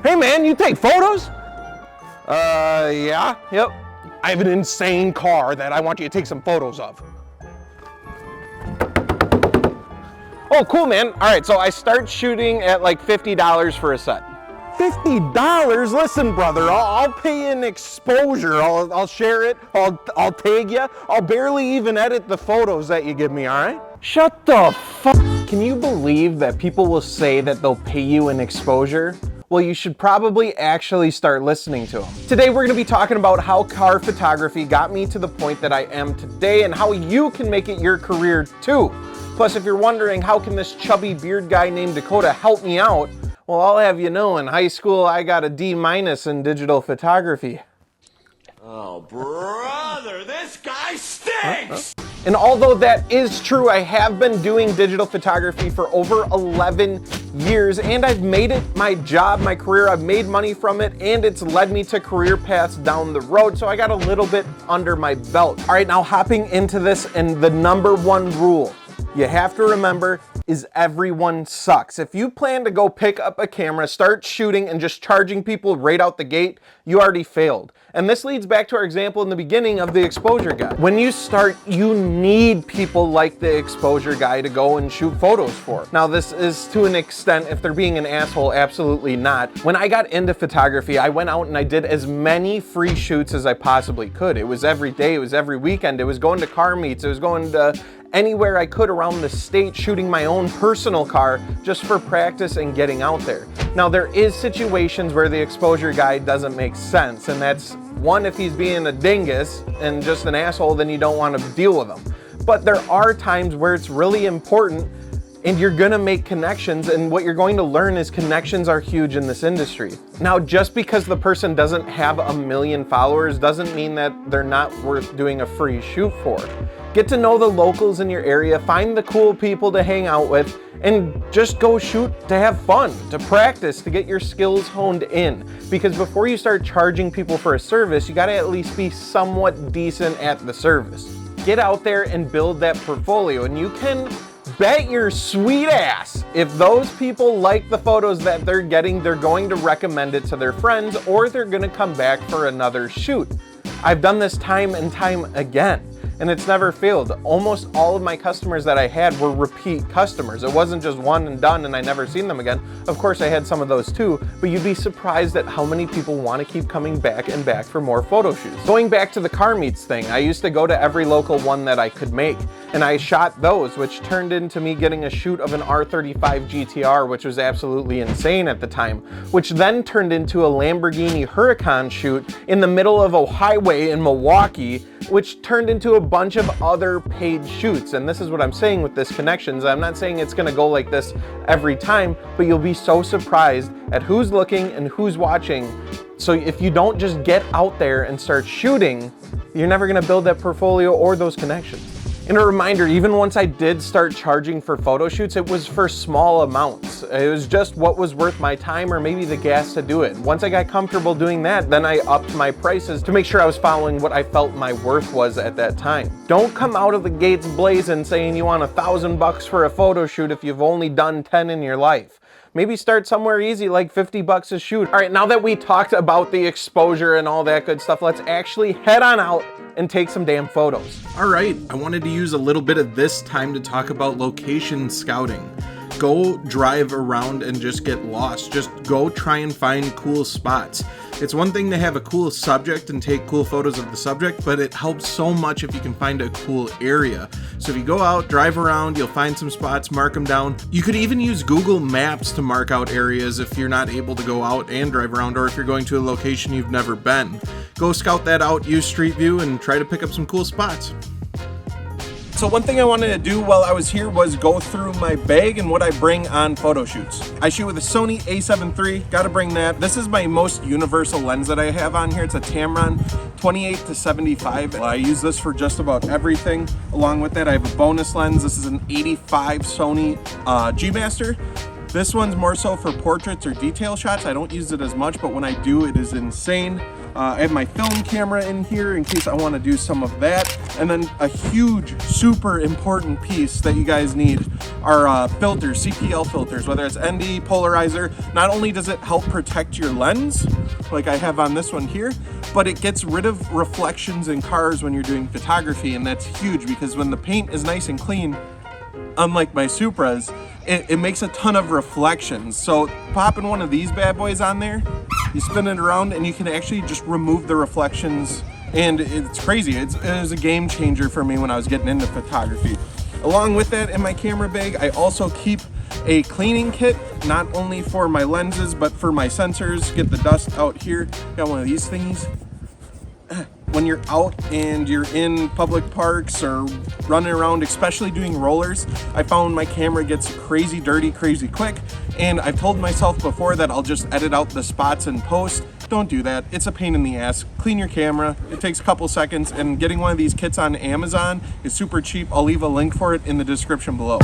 Hey man, you take photos? Yeah, yep. I have an insane car that I want you to take some photos of. Oh, cool, man. All right, so I start shooting at like $50 for a set. $50? Listen, brother, I'll pay in exposure. I'll share it. I'll tag you. I'll barely even edit the photos that you give me, all right? Shut the fuck. Can you believe that people will say that they'll pay you in exposure? Well, you should probably actually start listening to them. Today, we're gonna be talking about how car photography got me to the point that I am today and how you can make it your career too. Plus, if you're wondering how can this chubby beard guy named Dakota help me out, well, I'll have you know, in high school, I got a D- in digital photography. Oh, brother, this guy stinks! And although that is true, I have been doing digital photography for over 11 years, and I've made it my job, my career. I've made money from it, and it's led me to career paths down the road, so I got a little bit under my belt. All right, now hopping into this, and the #1 rule you have to remember is everyone sucks. If you plan to go pick up a camera, start shooting, and just charging people right out the gate, you already failed. And this leads back to our example in the beginning of the exposure guy. When you start, you need people like the exposure guy to go and shoot photos for. Now, this is to an extent, if they're being an asshole, absolutely not. When I got into photography, I went out and I did as many free shoots as I possibly could. It was every day, it was every weekend, it was going to car meets, it was going to anywhere I could around the state, shooting my own personal car just for practice and getting out there. Now, there is situations where the exposure guy doesn't make sense, and that's one, if he's being a dingus and just an asshole, then you don't want to deal with him. But there are times where it's really important and you're gonna make connections, and what you're going to learn is connections are huge in this industry. Now, just because the person doesn't have 1 million followers doesn't mean that they're not worth doing a free shoot for. Get to know the locals in your area, find the cool people to hang out with, and just go shoot to have fun, to practice, to get your skills honed in. Because before you start charging people for a service, you gotta at least be somewhat decent at the service. Get out there and build that portfolio, and you can bet your sweet ass if those people like the photos that they're getting, they're going to recommend it to their friends, or they're gonna come back for another shoot. I've done this time and time again, and it's never failed. Almost all of my customers that I had were repeat customers. It wasn't just one and done and I never seen them again. Of course, I had some of those too, but you'd be surprised at how many people want to keep coming back and back for more photo shoots. Going back to the car meets thing, I used to go to every local one that I could make, and I shot those, which turned into me getting a shoot of an R35 GT-R, which was absolutely insane at the time, which then turned into a Lamborghini Huracan shoot in the middle of a highway in Milwaukee, which turned into a bunch of other paid shoots. And this is what I'm saying with this connections. I'm not saying it's gonna go like this every time, but you'll be so surprised at who's looking and who's watching. So if you don't just get out there and start shooting, you're never gonna build that portfolio or those connections. And a reminder, even once I did start charging for photo shoots, it was for small amounts. It was just what was worth my time or maybe the gas to do it. Once I got comfortable doing that, then I upped my prices to make sure I was following what I felt my worth was at that time. Don't come out of the gates blazing saying you want $1,000 for a photo shoot if you've only done 10 in your life. Maybe start somewhere easy, like $50 a shoot. All right, now that we talked about the exposure and all that good stuff, let's actually head on out and take some damn photos. All right, I wanted to use a little bit of this time to talk about location scouting. Go drive around and just get lost. Just go try and find cool spots. It's one thing to have a cool subject and take cool photos of the subject, but it helps so much if you can find a cool area. So if you go out, drive around, you'll find some spots, mark them down. You could even use Google Maps to mark out areas if you're not able to go out and drive around, or if you're going to a location you've never been. Go scout that out, use Street View, and try to pick up some cool spots. So one thing I wanted to do while I was here was go through my bag and what I bring on photo shoots. I shoot with a Sony a7 III, gotta bring that. This is my most universal lens that I have on here. It's a Tamron 28-75. I use this for just about everything. Along with that, I have a bonus lens. This is an 85 Sony G Master. This one's more so for portraits or detail shots. I don't use it as much, but when I do, it is insane. I have my film camera in here in case I want to do some of that. And then a huge, super important piece that you guys need are filters, CPL filters, whether it's ND, polarizer. Not only does it help protect your lens, like I have on this one here, but it gets rid of reflections in cars when you're doing photography, and that's huge because when the paint is nice and clean, unlike my Supras, it makes a ton of reflections. So popping one of these bad boys on there, you spin it around and you can actually just remove the reflections, and it's crazy. It was a game changer for me when I was getting into photography. Along with that, in my camera bag, I also keep a cleaning kit, not only for my lenses, but for my sensors. Get the dust out here. Got one of these things. When you're out and you're in public parks or running around, especially doing rollers, I found my camera gets crazy dirty, crazy quick. And I've told myself before that I'll just edit out the spots in post. Don't do that. It's a pain in the ass. Clean your camera. It takes a couple seconds, and getting one of these kits on Amazon is super cheap. I'll leave a link for it in the description below.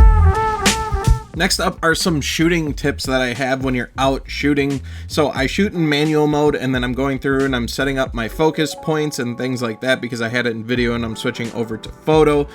Next up are some shooting tips that I have when you're out shooting. So I shoot in manual mode, and then I'm going through and I'm setting up my focus points and things like that because I had it in video and I'm switching over to photo.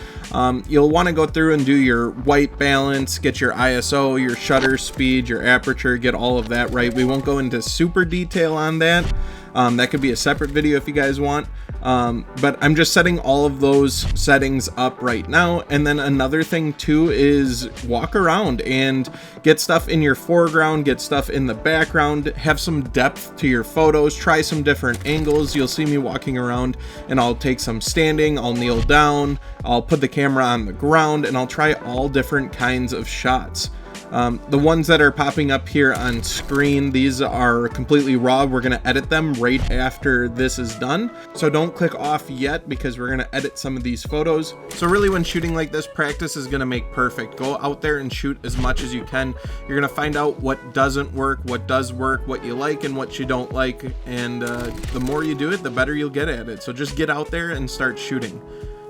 You'll want to go through and do your white balance, get your ISO, your shutter speed, your aperture, get all of that right. We won't go into super detail on that. That could be a separate video if you guys want. But I'm just setting all of those settings up right now. And then another thing too is walk around and get stuff in your foreground, get stuff in the background, have some depth to your photos, try some different angles. You'll see me walking around and I'll take some standing, I'll kneel down, I'll put the camera on the ground, and I'll try all different kinds of shots. The ones that are popping up here on screen, these are completely raw. We're going to edit them right after this is done. So don't click off yet because we're going to edit some of these photos. So really when shooting like this, practice is going to make perfect. Go out there and shoot as much as you can. You're going to find out what doesn't work, what does work, what you like and what you don't like. And the more you do it, the better you'll get at it. So just get out there and start shooting.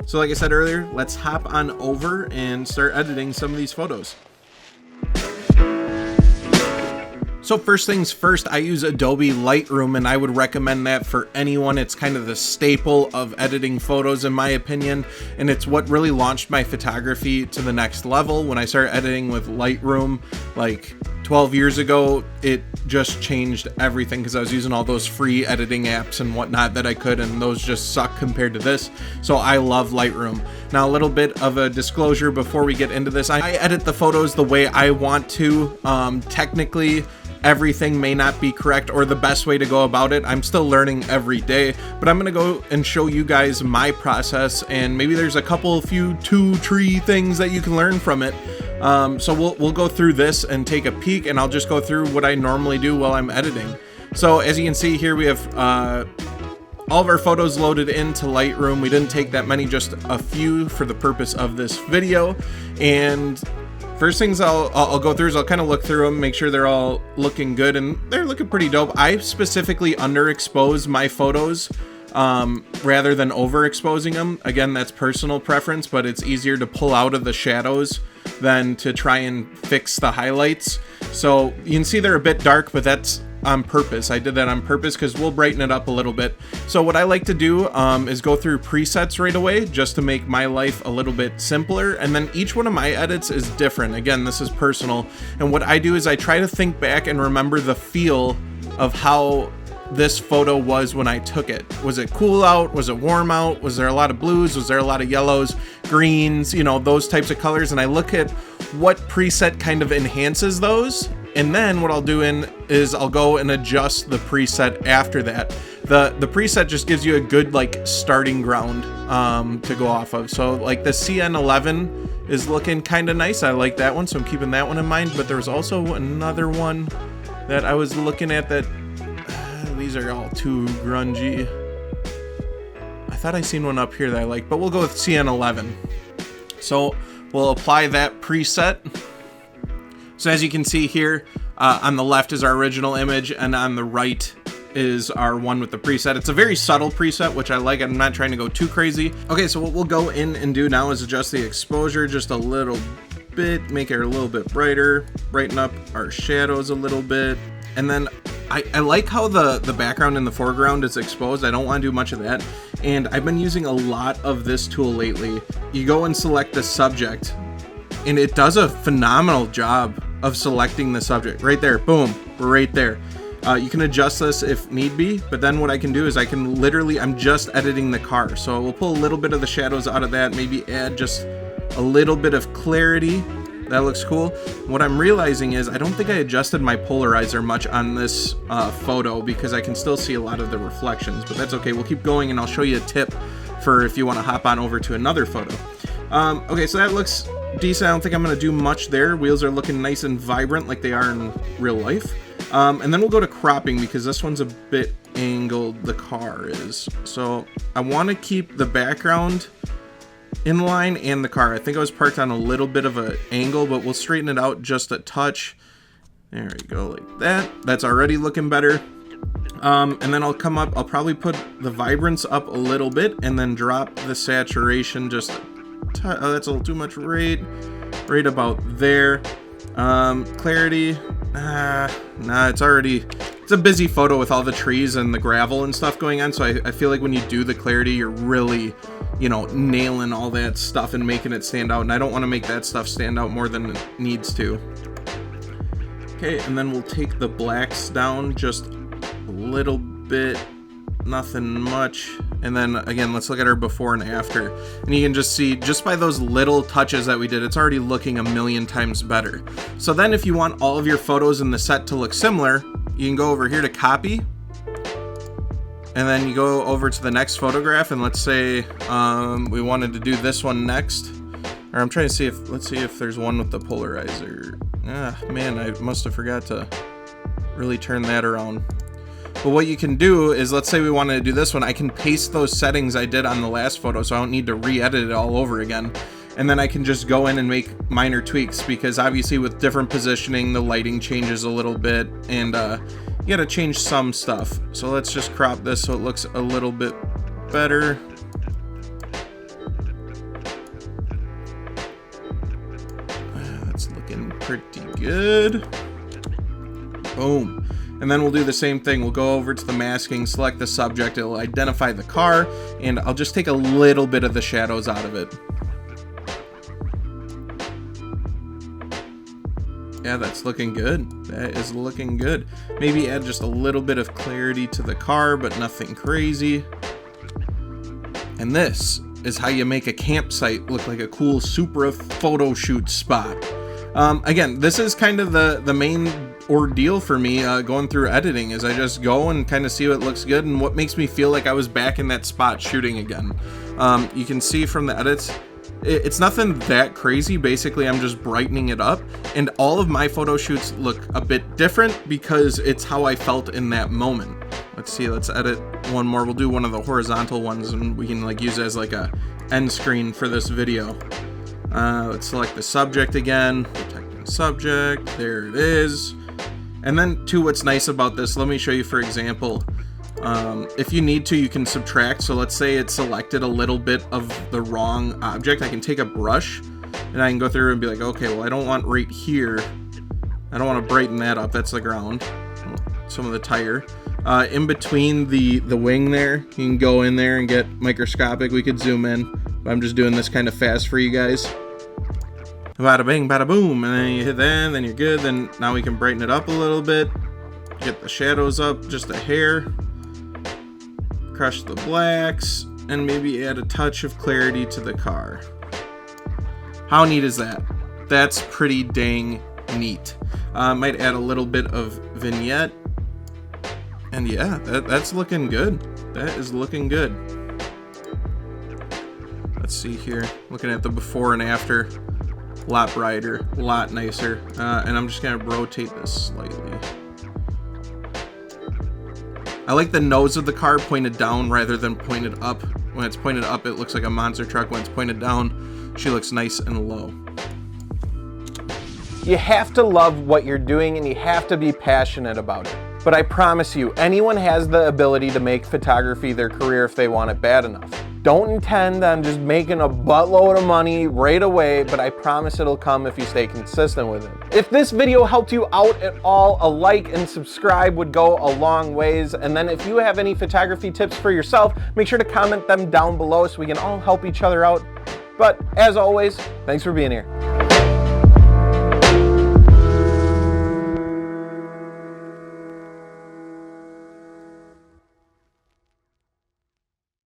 So like I said earlier, let's hop on over and start editing some of these photos. So first things first, I use Adobe Lightroom, and I would recommend that for anyone. It's kind of the staple of editing photos in my opinion, and it's what really launched my photography to the next level. When I started editing with Lightroom like 12 years ago, it just changed everything because I was using all those free editing apps and whatnot that I could, and those just suck compared to this. So I love Lightroom. Now a little bit of a disclosure before we get into this. I edit the photos the way I want to. Technically, everything may not be correct or the best way to go about it. I'm still learning every day, but I'm gonna go and show you guys my process, and maybe there's a few 2-3 things that you can learn from it. So we'll go through this and take a peek, and I'll just go through what I normally do while I'm editing. So as you can see here, we have all of our photos loaded into Lightroom. We didn't take that many, just a few for the purpose of this video. And first things I'll go through is I'll kind of look through them, make sure they're all looking good, and they're looking pretty dope. I specifically underexpose my photos rather than overexposing them. Again, that's personal preference, but it's easier to pull out of the shadows than to try and fix the highlights. So you can see they're a bit dark, but that's on purpose. I did that on purpose because we'll brighten it up a little bit. So what I like to do is go through presets right away just to make my life a little bit simpler, and then each one of my edits is different. Again, this is personal, and what I do is I try to think back and remember the feel of how this photo was when I took it. Was it cool out? Was it warm out? Was there a lot of blues? Was there a lot of yellows, greens, you know, those types of colors? And I look at what preset kind of enhances those. And then what I'll do is I'll go and adjust the preset after that. The preset just gives you a good like starting ground to go off of. So like the CN11 is looking kind of nice. I like that one, so I'm keeping that one in mind. But there was also another one that I was looking at that these are all too grungy. I thought I seen one up here that I like, but we'll go with CN11. So we'll apply that preset. So as you can see here, on the left is our original image, and on the right is our one with the preset. It's a very subtle preset, which I like. I'm not trying to go too crazy. Okay, so what we'll go in and do now is adjust the exposure just a little bit, make it a little bit brighter, brighten up our shadows a little bit, and then I like how the background in the foreground is exposed. I don't want to do much of that, and I've been using a lot of this tool lately. You go and select the subject, and it does a phenomenal job of selecting the subject. Right there, boom, we're right there. You can adjust this if need be, but then what I can do is I can literally, I'm just editing the car. So we'll pull a little bit of the shadows out of that, maybe add just a little bit of clarity. That looks cool. What I'm realizing is I don't think I adjusted my polarizer much on this photo because I can still see a lot of the reflections, but that's okay. We'll keep going and I'll show you a tip for if you want to hop on over to another photo. Okay, so that looks decent. I don't think I'm going to do much there. Wheels are looking nice and vibrant like they are in real life. And then we'll go to cropping because this one's a bit angled, the car is. So I want to keep the background in line and the car. I think I was parked on a little bit of an angle, but we'll straighten it out just a touch. There we go, like that. That's already looking better. And then I'll come up, I'll probably put the vibrance up a little bit and then drop the saturation just oh, that's a little too much, right about there. Clarity, nah, it's a busy photo with all the trees and the gravel and stuff going on, so I feel like when you do the clarity, you're really, you know, nailing all that stuff and making it stand out, and I don't want to make that stuff stand out more than it needs to. Okay, and then we'll take the blacks down just a little bit, nothing much. And then again, let's look at our before and after, and you can just see, just by those little touches that we did, it's already looking a million times better. So then if you want all of your photos in the set to look similar, you can go over here to copy, and then you go over to the next photograph, and let's say we wanted to do this one next, or I'm trying to see if, let's see if there's one with the polarizer. Ah, man, I must have forgot to really turn that around. But what you can do is, let's say we wanted to do this one, I can paste those settings I did on the last photo, so I don't need to re-edit it all over again. And then I can just go in and make minor tweaks, because obviously with different positioning, the lighting changes a little bit, and you gotta change some stuff. So let's just crop this so it looks a little bit better. That's looking pretty good. Boom. And then we'll do the same thing. We'll go over to the masking, select the subject, it'll identify the car, and I'll just take a little bit of the shadows out of it. Yeah, that's looking good. That is looking good. Maybe add just a little bit of clarity to the car, but nothing crazy. And this is how you make a campsite look like a cool Supra photo shoot spot. Again, this is kind of the main ordeal for me going through editing, is I just go and kind of see what looks good and what makes me feel like I was back in that spot shooting again. You can see from the edits, it's nothing that crazy. Basically, I'm just brightening it up, and all of my photo shoots look a bit different because it's how I felt in that moment. Let's see, let's edit one more. We'll do one of the horizontal ones, and we can like use it as like a end screen for this video. Let's select the subject again, protecting subject, there it is. And then too, what's nice about this, let me show you for example, if you need to, you can subtract. So let's say it selected a little bit of the wrong object, I can take a brush and I can go through and be like, okay, well I don't want right here, I don't want to brighten that up, that's the ground, some of the tire. In between the wing there, you can go in there and get microscopic, we could zoom in, but I'm just doing this kind of fast for you guys. Bada bing, bada boom, and then you hit that, and then you're good. Then now we can brighten it up a little bit, get the shadows up just a hair, crush the blacks, and maybe add a touch of clarity to the car. How neat is that? That's pretty dang neat. Might add a little bit of vignette, and yeah, that's looking good. That is looking good. Let's see here, looking at the before and after. A lot brighter, a lot nicer, and I'm just gonna rotate this slightly. I like the nose of the car pointed down rather than pointed up. When it's pointed up, it looks like a monster truck. When it's pointed down, she looks nice and low. You have to love what you're doing and you have to be passionate about it. But I promise you, anyone has the ability to make photography their career if they want it bad enough. Don't intend on just making a buttload of money right away, but I promise it'll come if you stay consistent with it. If this video helped you out at all, a like and subscribe would go a long ways. And then if you have any photography tips for yourself, make sure to comment them down below so we can all help each other out. But as always, thanks for being here.